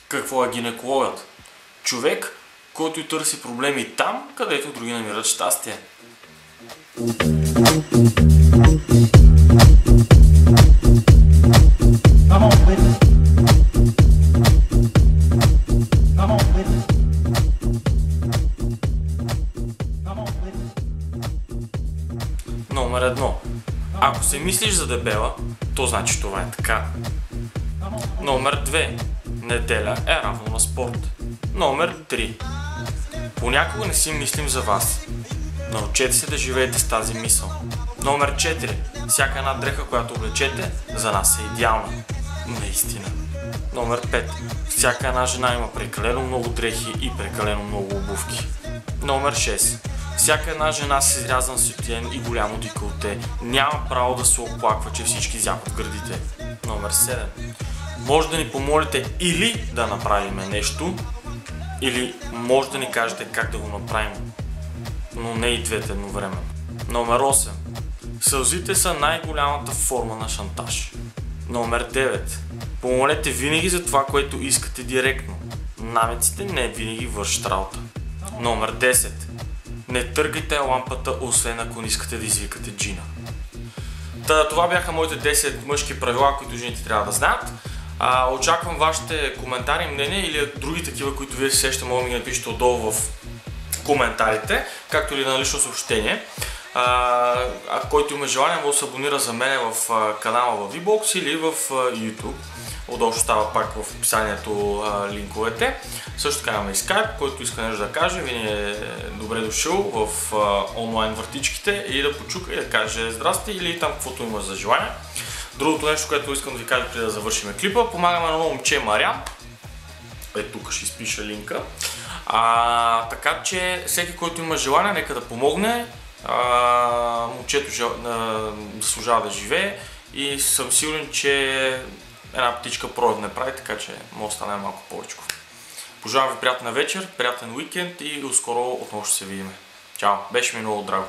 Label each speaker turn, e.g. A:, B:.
A: Какво е гинекологът? Човек, който търси проблеми там, където други намират щастие. Номер 1. Ако се мислиш за дебела, то значи това е така. Номер 2. Неделя е равно на спорт. Номер 3. Понякога не си мислим за вас. Научете се да живеете с тази мисъл. Номер 4. Всяка една дреха, която облечете, за нас е идеална. Наистина. Номер 5. Всяка една жена има прекалено много дрехи и прекалено много обувки. Номер 6. Всяка една жена с изрязан сутиен и голямо деколте няма право да се оплаква, че всички зяпат гърдите. Номер 7. Може да ни помолите или да направим нещо, или може да ни кажете как да го направим, но не и двете едновременно. Номер 8. Сълзите са най-голямата форма на шантаж. Номер 9. Помолете винаги за това, което искате директно. Намеците не винаги вършат работа. Номер 10. Не търгайте лампата, освен ако не искате да извикате джина. Това бяха моите 10 мъжки правила, които жените трябва да знаят. Очаквам вашите коментари, мнения или други такива, които вие се сещате, може да ми напишете отдолу в коментарите, както и на лично съобщение. Който има желание, може да се абонира за мен в канала в VBOX или в YouTube. Отдолу ще става пак в описанието линковете. Също така имаме и Skype, който иска нещо да каже, винаги е добре дошъл в онлайн въртичките и да почука и да каже здрасти или там каквото има за желание. Другото нещо, което искам да ви кажа преди да завършим клипа, помагаме на едно момче Мариан. Тук ще изпиша линка. Така че всеки, който има желание, нека да помогне. Момчето заслужава да живее и съм сигурен, че една птичка пролет не прави, така че може да стане малко повече. Пожелавам ви приятна вечер, приятен уикенд и скоро отново ще се видим. Чао, беше ми много драго.